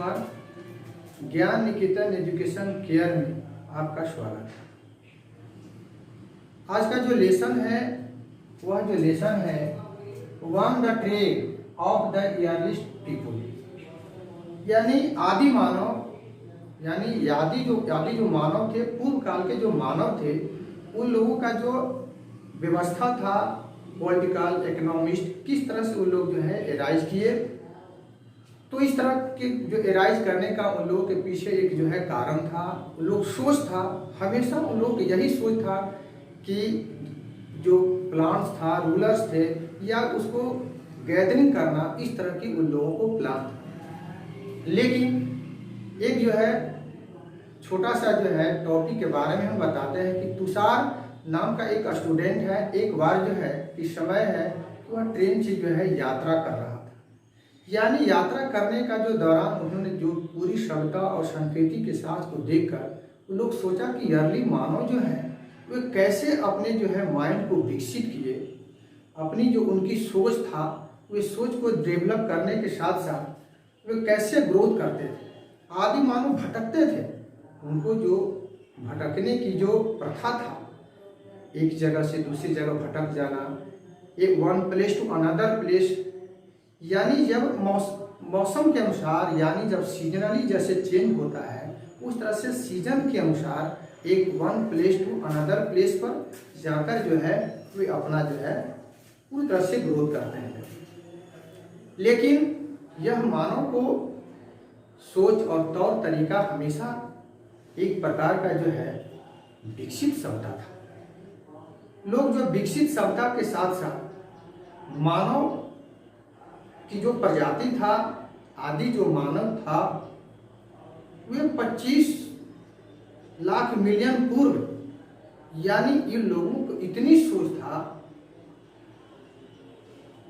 नमस्कार। ज्ञान निकेतन education care में आपका स्वागत है। आज का जो लेसन है वह जो लेसन है one the trade off the earliest people, यानी आदि मानव, यानी आदि जो मानव थे, पूर्व काल के जो मानव थे, उन लोगों का जो व्यवस्था था पॉलिटिकल इकोनॉमिस्ट, किस तरह से उन लोग जो है एराइज किए। तो इस तरह के जो एराइज करने का उन लोगों के पीछे एक जो है कारण था, उन लोग सोच था, हमेशा उन लोग यही सोच था कि जो प्लान्स था, रूलर्स थे, या उसको गैदरिंग करना, इस तरह की उन लोगों को प्लान था। लेकिन एक जो है छोटा सा जो है टॉपिक के बारे में हम बताते हैं कि तुषार नाम का एक स्टूडेंट है, एक बार जो है इस समय है वह ट्रेन से जो है यात्रा कर रहा था। यानी यात्रा करने का जो दौरान उन्होंने जो पूरी सभ्यता और संस्कृति के साथ को देखकर उन लोग सोचा कि अर्ली मानव जो है वे कैसे अपने जो है माइंड को विकसित किए, अपनी जो उनकी सोच था वे सोच को डेवलप करने के साथ साथ वे कैसे ग्रोथ करते थे। आदि मानव भटकते थे, उनको जो भटकने की जो प्रथा था, एक जगह से दूसरी जगह भटक जाना, एक one place to another place, यानी जब मौसम के अनुसार, यानी जब सीजनली जैसे चेंज होता है उस तरह से सीजन के अनुसार एक one place to another place पर जाकर जो है वे अपना जो है पूरी तरह से ग्रोथ करते हैं। लेकिन यह मानव को सोच और तौर तरीका हमेशा एक प्रकार का जो है विकसित सभ्यता था। लोग जो विकसित सभ्यता के साथ साथ मानव की जो प्रजाति था, आदि जो मानव था, वे 25 लाख मिलियन पूर्व, यानी इन लोगों को इतनी सोच था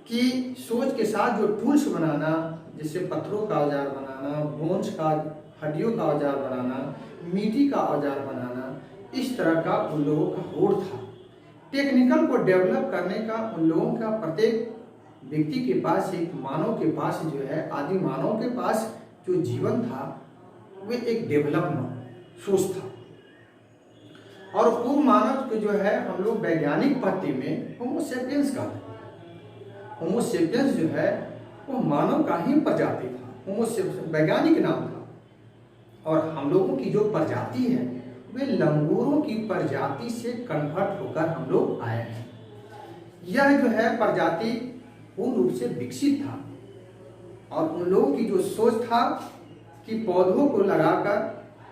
कि सोच के साथ जो टूल्स बनाना, जैसे पत्थरों का औजार बनाना, बोन्स का, हड्डियों का औजार बनाना, मिट्टी का औजार बनाना, इस तरह का उन लोगों का होड़ था। टेक्निकल को डेवलप करने का उन लोगों का प्रत्येक व्यक्ति के पास, एक मानव के पास जो है, आदि मानव के पास जो जीवन था वे एक डेवलपमेंट सोच था। और पूर्व मानव को जो है हम लोग वैज्ञानिक पद्धति में होमो सेपियंस कहते हैं। होमो सेपियंस जो है वो मानव का ही प्रजाति था, होमो सेपियंस वैज्ञानिक नाम था। और हम लोगों की जो प्रजाति है वे लंगूरों की प्रजाति से कन्वर्ट होकर हम लोग आए हैं। यह जो है प्रजाति पूर्ण रूप से विकसित था और उन लोगों की जो सोच था कि पौधों को लगाकर,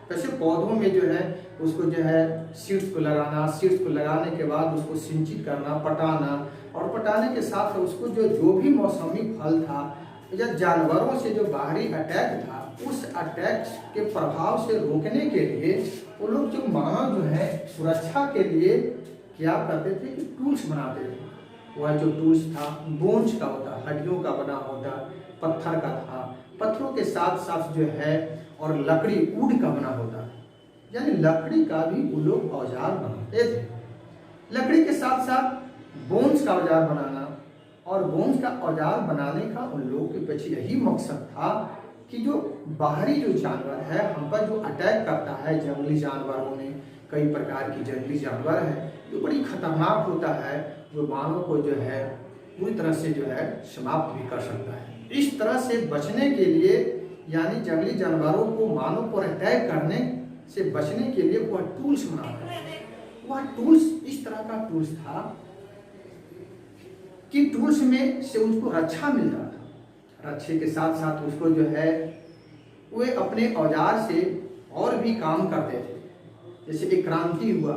जैसे पौधों में जो है उसको जो है सीड्स को लगाना, सीड्स को लगाने के बाद उसको सिंचित करना, पटाना, और पटाने के साथ उसको जो भी मौसमी फल था या जानवरों से जो बाहरी अटैक था, उस अटैक के प्रभाव से रोकने के लिए वो लोग जो मानव जो है सुरक्षा के लिए क्या करते थे कि टूल्स बनाते थे। वह जो टूल्स था बोन्स का होता, हड्डियों का बना होता, पत्थर का था, पत्थरों के साथ साथ जो है और लकड़ी, वुड का बना होता, यानी लकड़ी का भी वो लोग औजार बनाते थे। लकड़ी के साथ साथ बोन्स का औजार बनाना, और बोन्स का औजार बनाने का उन लोगों के पीछे यही मकसद था कि जो बाहरी जो जानवर है हम पर जो अटैक करता है, जंगली जानवरों में कई प्रकार की जंगली जानवर है जो बड़ी खतरनाक होता है, जो मानव को जो है पूरी तरह से जो है समाप्त भी कर सकता है। इस तरह से बचने के लिए, यानी जंगली जानवरों को मानव पर अटैक करने से बचने के लिए वह टूल्स बनाता है। वह टूल्स इस तरह का टूल्स था कि टूल्स में से उसको रक्षा मिलता था। रक्षे के साथ साथ उसको जो है वे अपने औजार से और भी काम करते थे। जैसे एक क्रांति हुआ,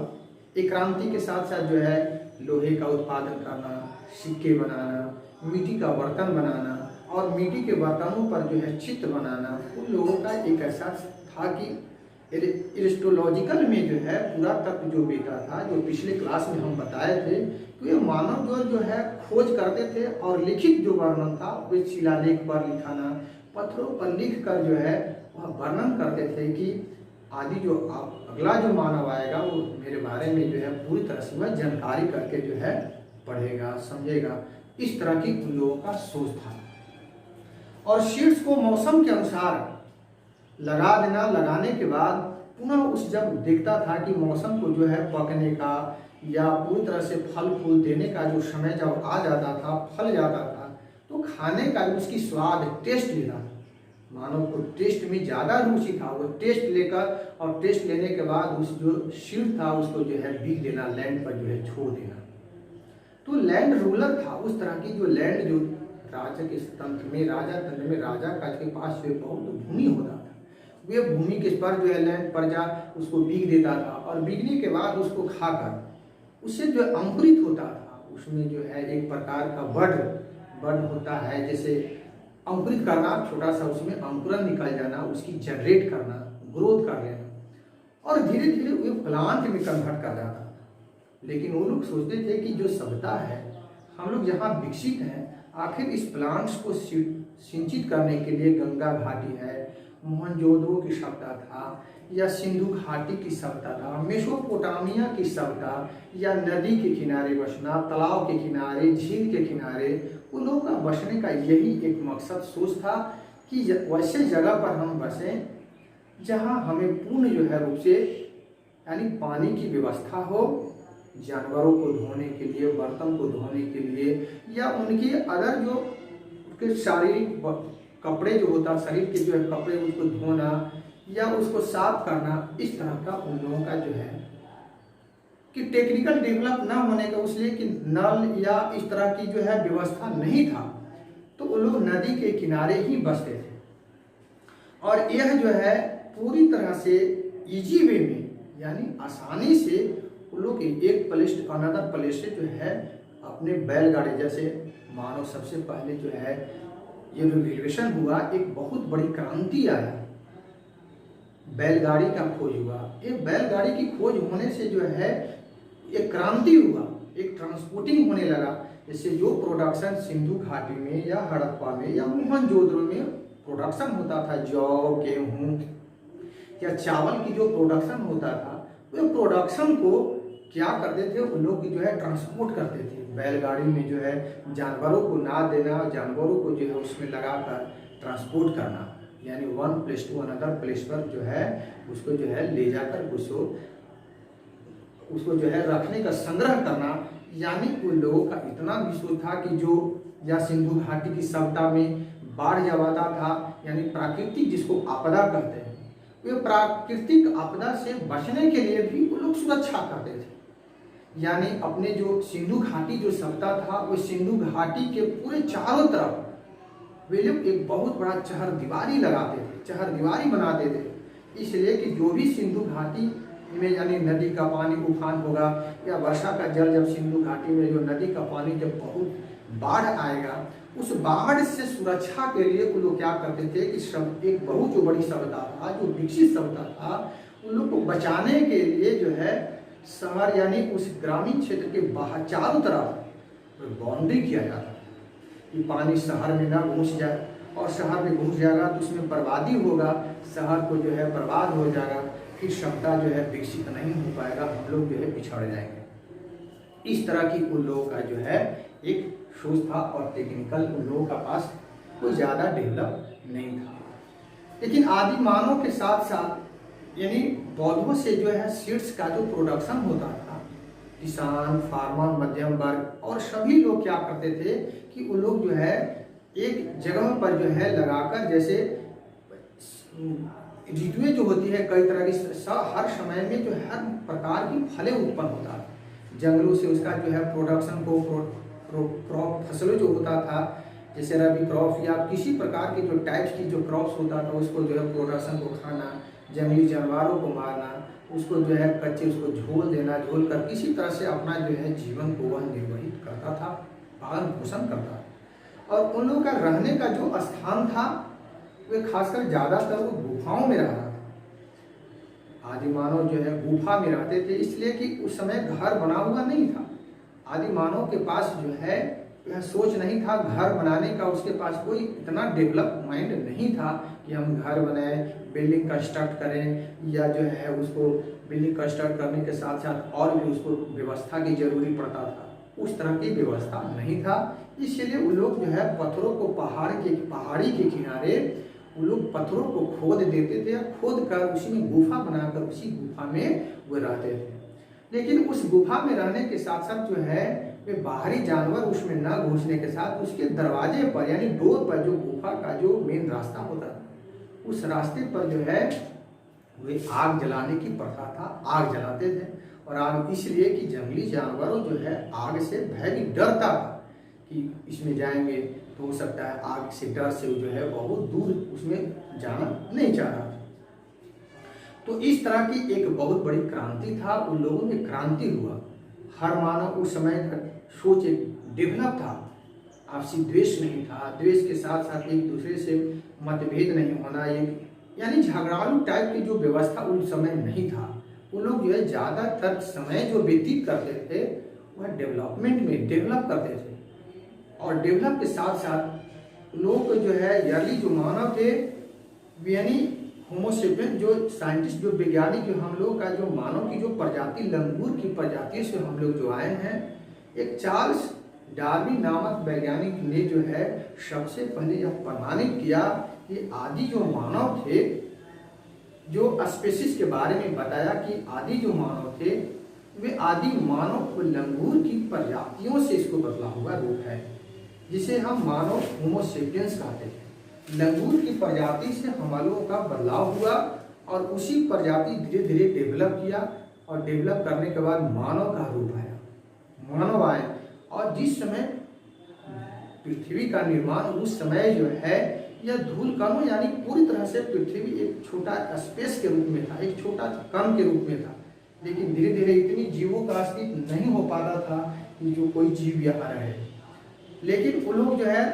एक क्रांति के साथ साथ जो है लोहे का उत्पादन करना, सिक्के बनाना, मिट्टी का बर्तन बनाना, और मिट्टी के बर्तनों पर जो है चित्र बनाना, उन लोगों का एक ऐसा था कि एरिस्टोलॉजिकल में जो है पुरातत्व जो बेटा था, जो पिछले क्लास में हम बताए थे, तो ये मानव जो है खोज करते थे और लिखित जो वर्णन था वे शिलालेख पर लिखाना, पत्थरों पर लिख कर जो है वह वर्णन करते थे कि आदि जो अगला जो मानव आएगा वो मेरे बारे में जो है पूरी तरह से वह जानकारी करके जो है पढ़ेगा, समझेगा। इस तरह की उन लोगों का सोच था। और सीड्स को मौसम के अनुसार लगा देना। लगाने के बाद पुनः उस जब देखता था कि मौसम को जो है पकने का या पूरी तरह से फल फूल देने का जो समय जब आ जाता था, फल जाता था, तो खाने का उसकी स्वाद टेस्ट लेना, मानव को टेस्ट में ज़्यादा रुचि था। वो टेस्ट लेकर और टेस्ट लेने के बाद उस जो सीड था उसको जो है बीज देना, लैंड पर जो है छोड़ देना। तो लैंड रूलर था उस तरह की, जो लैंड जो राजा के तंत्र में, राजा तंत्र में राजा का के पास जो बहुत भूमि होता था, वे भूमि के पर जो है लैंड प्रजा उसको बीग देता था और बीगने के बाद उसको खाकर उससे जो अंकुरित होता था, उसमें जो है एक प्रकार का बर्ड होता है, जैसे अंकुरित करना, छोटा सा उसमें अंकुरन निकल जाना, उसकी जनरेट करना, ग्रोथ कर लेना और धीरे धीरे वो प्लांट में कन्वर्ट कर जाता था। लेकिन वो लोग सोचते थे कि जो सभ्यता है, हम लोग जहाँ विकसित हैं, आखिर इस प्लांट्स को सिंचित करने के लिए गंगा घाटी है, मोहनजोदड़ो की सभ्यता था या सिंधु घाटी की सभ्यता था, मेसोपोटामिया की सभ्यता या नदी के किनारे बसना, तालाब के किनारे, झील के किनारे, उन लोगों का बसने का यही एक मकसद सोच था कि वैसे जगह पर हम बसें जहां हमें पूर्ण जो है रूप से यानी पानी की व्यवस्था हो, जानवरों को धोने के लिए, बर्तन को धोने के लिए या उनके अदर जो उनके शारीरिक कपड़े जो होता, शरीर के जो है कपड़े उसको धोना या उसको साफ करना, इस तरह का उन लोगों का जो है कि टेक्निकल डेवलप ना होने का, इसलिए कि नल या इस तरह की जो है व्यवस्था नहीं था, तो वो लोग नदी के किनारे ही बसते थे। और यह जो है पूरी तरह से इजी वे में, यानी आसानी से वो लोग एक प्लेस टू अनदर प्लेस से जो है अपने बैलगाड़ी, जैसे मानो सबसे पहले जो है ये जो रेलवेशन हुआ, एक बहुत बड़ी क्रांति आया, बैलगाड़ी का खोज हुआ। एक बैलगाड़ी की खोज होने से जो है एक क्रांति हुआ, एक ट्रांसपोर्टिंग होने लगा। जैसे जो प्रोडक्शन सिंधु घाटी में या हड़प्पा में या मोहनजोदड़ो में प्रोडक्शन होता था, जौ, गेहूँ या चावल की जो प्रोडक्शन होता था, वो प्रोडक्शन को क्या करते थे, उन लोग जो है ट्रांसपोर्ट करते थे बैलगाड़ी में, जो है जानवरों को ना देना, जानवरों को जो है उसमें लगाकर ट्रांसपोर्ट करना, यानी one place to another place पर जो है उसको जो है ले जाकर उसको जो है रखने का संग्रह करना। यानी उन लोगों का इतना विश्वास था कि जो या सिंधु घाटी की सभ्यता में बाढ़ जब आता था, यानी प्राकृतिक जिसको आपदा कहते हैं, वे प्राकृतिक आपदा से बचने के लिए भी वो लोग सुरक्षा करते थे। यानी अपने जो सिंधु घाटी जो सभ्यता था, वो सिंधु घाटी के पूरे चारों तरफ वे लोग एक बहुत बड़ा चहर दीवारी लगाते थे, चहर दीवारी बनाते थे, इसलिए कि जो भी सिंधु घाटी में यानी नदी का पानी उफान होगा या वर्षा का जल जब सिंधु घाटी में जो नदी का पानी जब बहुत बाढ़ आएगा, उस बाढ़ से सुरक्षा के लिए वो लोग क्या करते थे कि सब एक बहुत जो बड़ी सभ्यता था, जो विकसित सभ्यता था, उन लोग को बचाने के लिए जो है शहर यानी उस ग्रामीण क्षेत्र के बाहर चारों तरफ बाउंड्री किया जाता कि पानी शहर में ना घुस जाए, और शहर में घुस जाएगा तो उसमें बर्बादी होगा, शहर को जो है बर्बाद हो जाएगा, फिर सभ्यता जो है विकसित नहीं हो पाएगा, हम लोग जो है पिछड़ जाएंगे। इस तरह की उन लोगों का जो है एक सोच था और टेक्निकल उन लोगों का पास कोई ज़्यादा डेवलप नहीं था। लेकिन आदि मानव के साथ साथ यानी पौधों से जो है सीड्स का जो प्रोडक्शन होता था, किसान, फार्मर, मध्यम वर्ग और सभी लोग क्या करते थे कि वो लोग जो है एक जगह पर जो है लगाकर, जैसे ऋतुएं जो होती है कई तरह की, हर समय में जो हर प्रकार की फलें उत्पन्न होता है, जंगलों से उसका जो है प्रोडक्शन को क्रॉप फसलों जो होता था, जैसे रबी क्रॉप या किसी प्रकार के जो टाइप्स की जो क्रॉप्स होता था, उसको जो है प्रोडक्शन को खाना, जंगली जानवरों को मारना, उसको जो है कच्चे उसको झोल देना, झोल कर किसी तरह से अपना जो है जीवन को वह निर्वहित करता था, पालन पोषण करता था। और उन लोगों का रहने का जो स्थान था वे खासकर ज़्यादातर वो गुफाओं में रहा था। आदि मानव जो है गुफा में रहते थे, इसलिए कि उस समय घर बना हुआ नहीं था। आदि मानव के पास जो है यह सोच नहीं था घर बनाने का, उसके पास कोई इतना डेवलप माइंड नहीं था कि हम घर बनाएं, बिल्डिंग कंस्ट्रक्ट करें, या जो है उसको बिल्डिंग कंस्ट्रक्ट करने के साथ साथ और भी उसको व्यवस्था की जरूरी पड़ता था, उस तरह की व्यवस्था नहीं था। इसलिए वो लोग जो है पत्थरों को पहाड़ी के किनारे वो लोग पत्थरों को खोद देते थे या खोद कर उसी में गुफा बनाकर उसी गुफा में वो रहते थे। लेकिन उस गुफा में रहने के साथ साथ जो है वे बाहरी जानवर उसमें न घुसने के साथ उसके दरवाजे पर यानी डोर पर जो गुफा का जो मेन रास्ता होता था उस रास्ते पर जो है वे आग जलाने की प्रथा था, आग जलाते थे। और आग इसलिए कि जंगली जानवरों जो है आग से भय भी डरता था कि इसमें जाएंगे तो हो सकता है आग से डर से जो है बहुत दूर उसमें जाना नहीं चाह रहा। तो इस तरह की एक बहुत बड़ी क्रांति था, उन लोगों में क्रांति हुआ। हर मानव उस समय का सोच एक डेवलप था, आपसी द्वेष नहीं था, द्वेष के साथ साथ एक दूसरे से मतभेद नहीं होना, एक यानी झगड़ालू टाइप की जो व्यवस्था उस समय नहीं था। वो लोग जो है ज़्यादातर समय जो व्यतीत करते थे वह डेवलपमेंट में डेवलप करते थे। और डेवलप के साथ साथ लोग जो है अर्ली जो मानव थे यानी होमोसेपियन जो साइंटिस्ट जो वैज्ञानिक जो हम लोग का जो मानव की जो प्रजाति लंगूर की प्रजाति से हम लोग जो आए हैं, एक चार्ल्स डार्विन नामक वैज्ञानिक ने जो है सबसे पहले यह प्रमाणित किया कि आदि जो मानव थे, जो स्पेसिस के बारे में बताया कि आदि जो मानव थे वे आदि मानव लंगूर की प्रजातियों से इसको बदला हुआ रूप है, जिसे हम मानव होमोसेपियंस कहते हैं। लंगूर की प्रजाति से हम लोगों का बदलाव हुआ और उसी प्रजाति धीरे धीरे डेवलप किया और डेवलप करने के बाद मानव का रूप आया, मानव आए। और जिस समय पृथ्वी का निर्माण उस समय जो है यह धूल कणों यानी पूरी तरह से पृथ्वी एक छोटा स्पेस के रूप में था, एक छोटा कण के रूप में था। लेकिन धीरे धीरे इतनी जीवों का अस्तित्व नहीं हो पाता था कि जो कोई जीव यहाँ रहे। लेकिन वो लोग जो है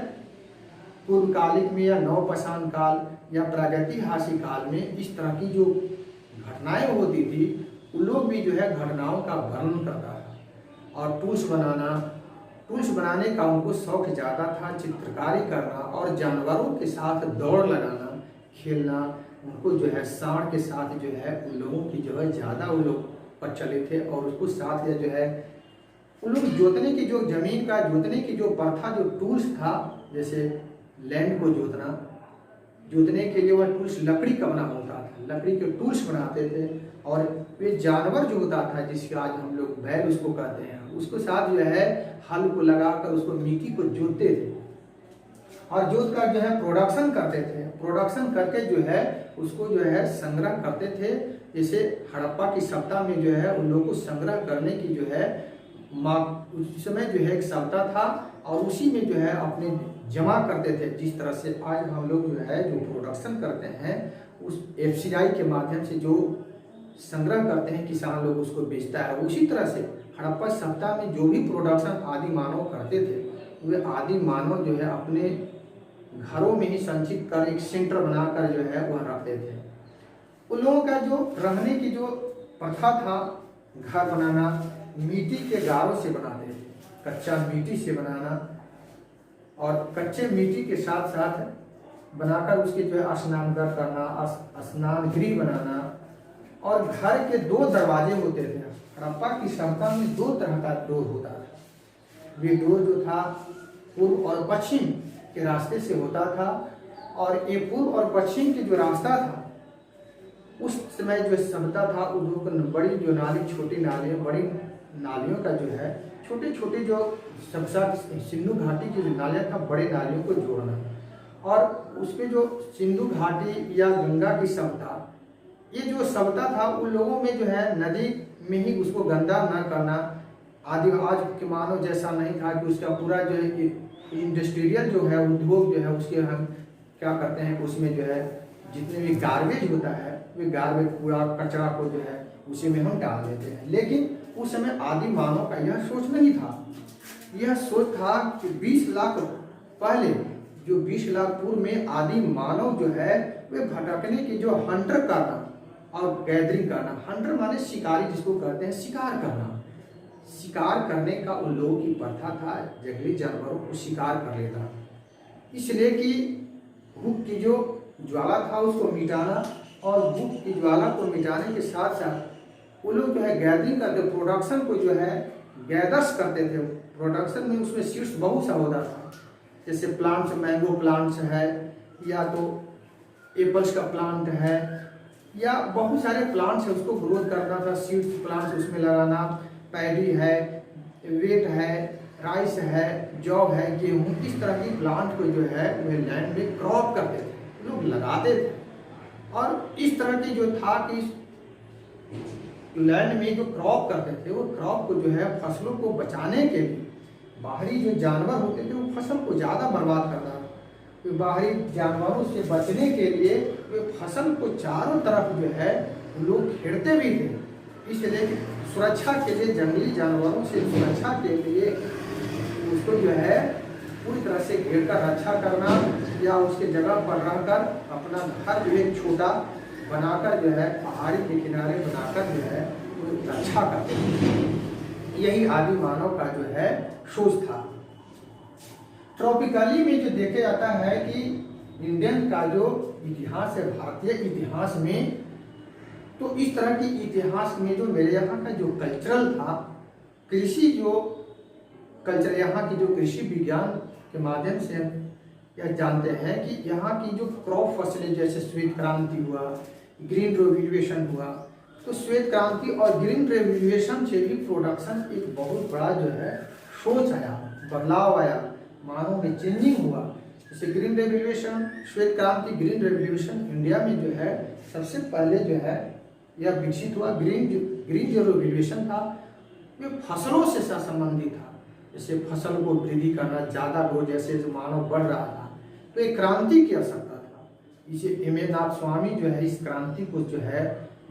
पूर्वकालिक में या नवपाषाण काल या प्रागैतिहासिक काल में इस तरह की जो घटनाएं होती थी उन लोग भी जो है घटनाओं का वर्णन करता था। और टूल्स बनाने का उनको शौक ज़्यादा था, चित्रकारी करना और जानवरों के साथ दौड़ लगाना, खेलना, उनको जो है सांड के साथ जो है उन लोगों की जो है ज़्यादा उन लोग प्रचलित थे। और उसको साथ या जो है उन लोग जोतने की जो जमीन का जोतने की जो प्रथा जो टूल्स था, जैसे लैंड को जोतने के लिए वह टूल्स लकड़ी का बना होता था, लकड़ी के टूल्स बनाते थे। और वे जानवर जो होता था जिसके आज हम लोग बैल उसको कहते हैं, उसको साथ जो है हल को लगाकर उसको मिट्टी को जोतते थे और जोत कर जो है प्रोडक्शन करते थे। प्रोडक्शन करके जो है उसको जो है संग्रह करते थे। जैसे हड़प्पा की सप्ताह में जो है उन लोगों को संग्रह करने की जो है उस समय जो है एक सप्ताह था और उसी में जो है अपने जमा करते थे। जिस तरह से आज हम लोग जो है जो प्रोडक्शन करते हैं उस एफसीआई के माध्यम से जो संग्रह करते हैं, किसान लोग उसको बेचता है, उसी तरह से हड़प्पा सप्ताह में जो भी प्रोडक्शन आदि मानव करते थे वे आदि मानव जो है अपने घरों में ही संचित कर एक सेंटर बनाकर जो है वह रखते थे। उन लोगों का जो रहने की जो प्रथा था, घर बनाना मिट्टी के गारों से बनाते थे, कच्चा मिट्टी से बनाना और कच्चे मिट्टी के साथ साथ बनाकर उसके जो है स्नानघर करना, स्नान गृह बनाना। और घर के 2 दरवाजे होते थे। हड़प्पा की सभ्यता में 2 तरह का डोर होता था। वे डोर जो था पूर्व और पश्चिम के रास्ते से होता था और ये पूर्व और पश्चिम के जो रास्ता था उस समय जो सभ्यता था उन बड़ी जो नाली, छोटी नालियाँ, बड़ी नालियों का जो है छोटे छोटे जो सबसे सिंधु घाटी की जो नालियाँ था बड़े नालियों को जोड़ना। और उसके जो सिंधु घाटी या गंगा की सभ्यता, ये जो सभ्यता था उन लोगों में जो है नदी में ही उसको गंदा न करना। आदि आज के मानव जैसा नहीं था कि उसका पूरा जो है इंडस्ट्रियल जो है उद्योग जो है उसके हम क्या करते हैं उसमें जो है जितने भी गार्बेज होता है वे गार्बेज पूरा कचरा को जो है उसी में हम डाल देते हैं। लेकिन उस समय आदि मानव का यह सोच नहीं था। यह सोच था कि 20 लाख पहले जो 20 लाख पूर्व में आदि मानव जो है वे भटकने की जो हंटर करना और गैदरिंग करना, हंटर माने शिकारी जिसको कहते हैं, शिकार करना, शिकार करने का उन लोगों की प्रथा था। जंगली जानवरों को शिकार कर लेता, इसलिए कि भूख की जो ज्वाला था उसको मिटाना और भूख की ज्वाला को मिटाने के साथ साथ वो लोग जो है गैदरिंग करते, प्रोडक्शन को जो है गैदर्स करते थे। प्रोडक्शन में उसमें सीड्स बहुत सा होता था, जैसे प्लांट्स, मैंगो प्लांट्स है या तो एप्पल्स का प्लांट है, या बहुत सारे प्लांट्स है, उसको ग्रोथ करना था, सीड्स प्लांट्स उसमें लगाना, पैडी है, वेट है, राइस है, जौ है, गेहूँ, इस तरह की प्लांट को जो है वह लैंड में क्रॉप करते थे, लोग लगाते थे। और इस तरह की जो था कि लैंड में जो क्रॉप करते थे, वो क्रॉप को जो है फसलों को बचाने के लिए बाहरी जो जानवर होते थे वो फसल को ज़्यादा बर्बाद करता था, तो बाहरी जानवरों से बचने के लिए वे फसल को चारों तरफ जो है लोग घेरते भी थे। इसलिए सुरक्षा के लिए, जंगली जानवरों से सुरक्षा के लिए उसको जो है पूरी तरह से घेर कर रक्षा करना, या उसके जगह पर रहकर अपना घर जो है छोटा बनाकर जो है पहाड़ी के किनारे बनाकर जो है वो रक्षा करते थे। यही आदि मानव का जो है सोच था। ट्रॉपिकली में जो देखा जाता है कि इंडियन का जो इतिहास है, भारतीय इतिहास में, तो इस तरह की इतिहास में जो मेरे यहाँ का जो कल्चरल था, कृषि जो कल्चर, यहाँ की जो कृषि विज्ञान के माध्यम से हम यह जानते हैं कि यहाँ की जो क्रॉप फसलें, जैसे श्वेत क्रांति हुआ, ग्रीन रेवोल्यूशन हुआ, तो श्वेत क्रांति और ग्रीन रेवोल्यूशन से भी प्रोडक्शन एक बहुत बड़ा जो है सोच आया, बदलाव आया, मानव में चेंजिंग हुआ। जैसे ग्रीन रेवोल्यूशन, श्वेत क्रांति, ग्रीन रेवोल्यूशन इंडिया में जो है सबसे पहले जो है यह विकसित हुआ। ग्रीन जो रेवोल्यूशन था ये फसलों से संबंधित था, जैसे फसल को वृद्धि करना, ज़्यादा ग्रोथ, जैसे जो मानव बढ़ रहा था तो एक क्रांति की आवश्यकता था। इसे एम.ए. नाथ स्वामी जो है इस क्रांति को जो है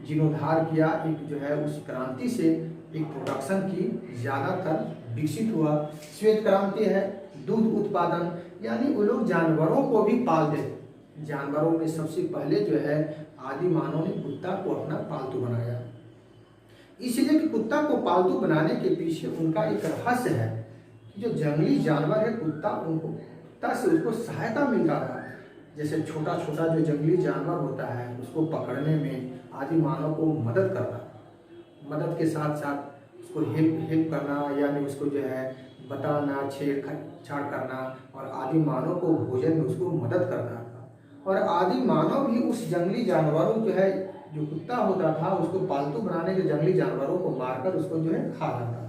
जीर्णोद्धार किया, एक जो है उस क्रांति से एक प्रोडक्शन की ज़्यादातर विकसित हुआ। श्वेत क्रांति है दूध उत्पादन, यानी वो लोग जानवरों को भी पालते थे। जानवरों में सबसे पहले जो है आदि मानव ने कुत्ता को अपना पालतू बनाया, इसलिए कि कुत्ता को पालतू बनाने के पीछे उनका एक रहस्य है कि जो जंगली जानवर है कुत्ता, उनको कुत्ता से उसको सहायता मिल रहा था। जैसे छोटा छोटा जो जंगली जानवर होता है उसको पकड़ने में आदि मानव को मदद करता, मदद के साथ साथ उसको हेल्प करना, यानी उसको जो है बताना, छेड़छाड़ करना, और आदि मानव को भोजन में उसको मदद करता था। और आदि मानव भी उस जंगली जानवरों जो है, जो कुत्ता होता था उसको पालतू बनाने के जंगली जानवरों को मारकर उसको जो है खा जाता।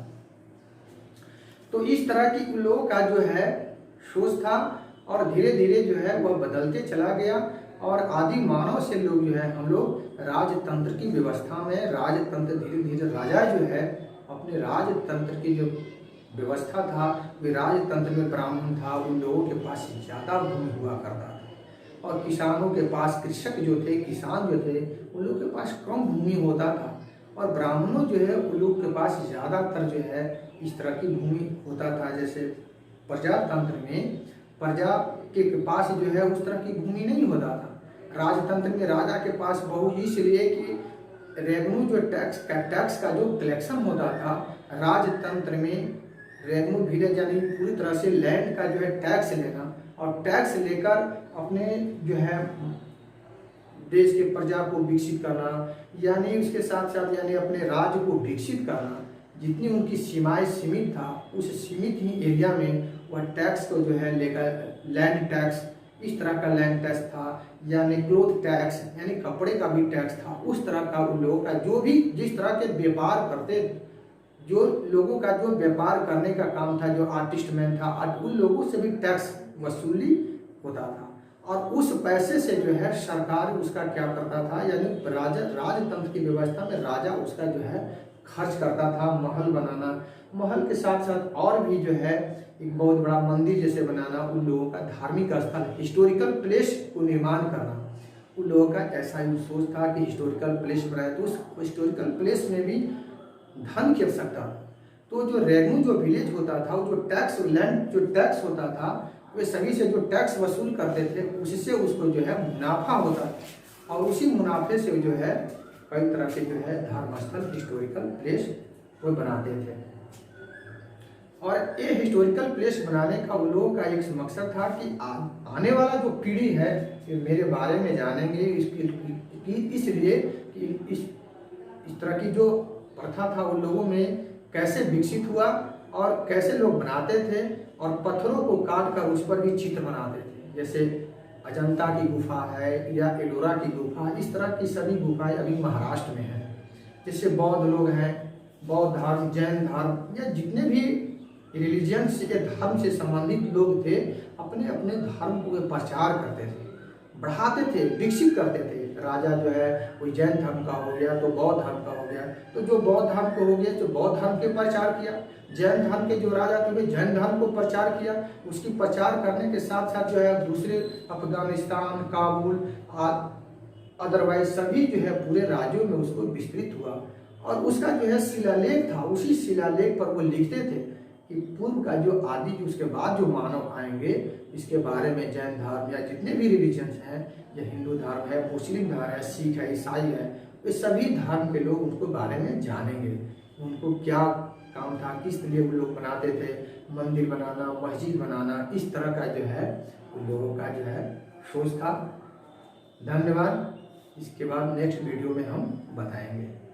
तो इस तरह की उन लोगों का जो है सोच था, और धीरे धीरे जो है वह बदलते चला गया। और आदि मानव से लोग जो है, हम लोग राजतंत्र की व्यवस्था में, राजतंत्र धीरे धीरे राजा जो है अपने राजतंत्र की जो व्यवस्था था, वे राजतंत्र में ब्राह्मण था, उन लोगों के पास ज़्यादा भूमि हुआ करता था, और किसानों के पास, कृषक जो थे, किसान जो थे, उन लोगों के पास कम भूमि होता था, और ब्राह्मणों जो है उन लोगों के पास ज़्यादातर जो है इस तरह की भूमि होता था। जैसे प्रजातंत्र में प्रजा के पास जो है उस तरह की भूमि नहीं होता था। राजतंत्र में राजा के पास बहुत, इसलिए कि रेवेन्यू जो टैक्स का जो कलेक्शन होता था, राजतंत्र में रेवेन्यू विलेज, यानी पूरी तरह से लैंड का जो है टैक्स लेना, और टैक्स लेकर अपने जो है देश के प्रजा को विकसित करना, यानी उसके साथ साथ यानी अपने राज्य को विकसित करना। जितनी उनकी सीमाएं सीमित था, उस सीमित ही एरिया में वह टैक्स को जो है लेकर, लैंड टैक्स, इस तरह का लैंड टैक्स था, यानी क्लोथ टैक्स, यानी कपड़े का भी टैक्स था। उस तरह का उन लोगों का जो भी, जिस तरह के व्यापार करते, जो लोगों का जो व्यापार करने का काम था, जो आर्टिस्ट मैन था, उन लोगों से भी टैक्स वसूली होता था। और उस पैसे से जो है सरकार उसका क्या करता था, यानी राजतंत्र की व्यवस्था में राजा उसका जो है खर्च करता था। महल बनाना, महल के साथ साथ और भी जो है एक बहुत बड़ा मंदिर जैसे बनाना, उन लोगों का धार्मिक स्थल, हिस्टोरिकल प्लेस को निर्माण करना, उन लोगों का ऐसा ही सोच था कि हिस्टोरिकल प्लेस बनाए। तो उस हिस्टोरिकल प्लेस में भी धन की आवश्यकता। तो जो रेवेन्यू जो विलेज होता था, जो टैक्स, लैंड जो टैक्स होता था, वे सभी से जो टैक्स वसूल करते थे, उससे उसको जो है मुनाफा होता था, और उसी मुनाफे से जो है कई तरह के जो है धर्मस्थल, हिस्टोरिकल प्लेस वो बनाते थे। और ये हिस्टोरिकल प्लेस बनाने का उन लोगों का एक मकसद था कि आने वाला जो पीढ़ी है ये मेरे बारे में जानेंगे, इसलिए कि इस तरह की जो प्रथा था उन लोगों में कैसे विकसित हुआ, और कैसे लोग बनाते थे, और पत्थरों को काट कर उस पर भी चित्र बनाते थे। जैसे अजंता की गुफा है या एलोरा की गुफा, इस तरह की सभी गुफाएं अभी महाराष्ट्र में हैं। जिससे बौद्ध लोग हैं, बौद्ध धर्म, जैन धर्म या जितने भी रिलीजियन से धर्म से संबंधित लोग थे, अपने अपने धर्म को वे प्रचार करते थे, बढ़ाते थे, विकसित करते थे। राजा जो है कोई जैन धर्म का हो गया तो बौद्ध धर्म का हो गया, तो जो बौद्ध धर्म को हो गया तो बौद्ध धर्म के प्रचार किया। जैन धर्म के जो राजा थे वे जैन धर्म को प्रचार किया। उसकी प्रचार करने के साथ साथ जो है दूसरे अफगानिस्तान, काबुल, अदरवाइज सभी जो है पूरे राज्यों में उसको विस्तृत हुआ। और उसका जो है शिलालेख था, उसी शिलालेख पर वो लिखते थे कि पूर्व का जो आदि, जो उसके बाद जो मानव आएंगे, इसके बारे में जैन धर्म या जितने भी रिलीजन्स हैं, या हिंदू धर्म है, मुस्लिम धर्म है, सिख है, ईसाई है, वे सभी धर्म के लोग उसको बारे में जानेंगे। उनको क्या काम था, किस लिए वो लोग बनाते थे, मंदिर बनाना, मस्जिद बनाना, इस तरह का जो है उन लोगों का जो है सोच था। धन्यवाद। इसके बाद नेक्स्ट वीडियो में हम बताएंगे।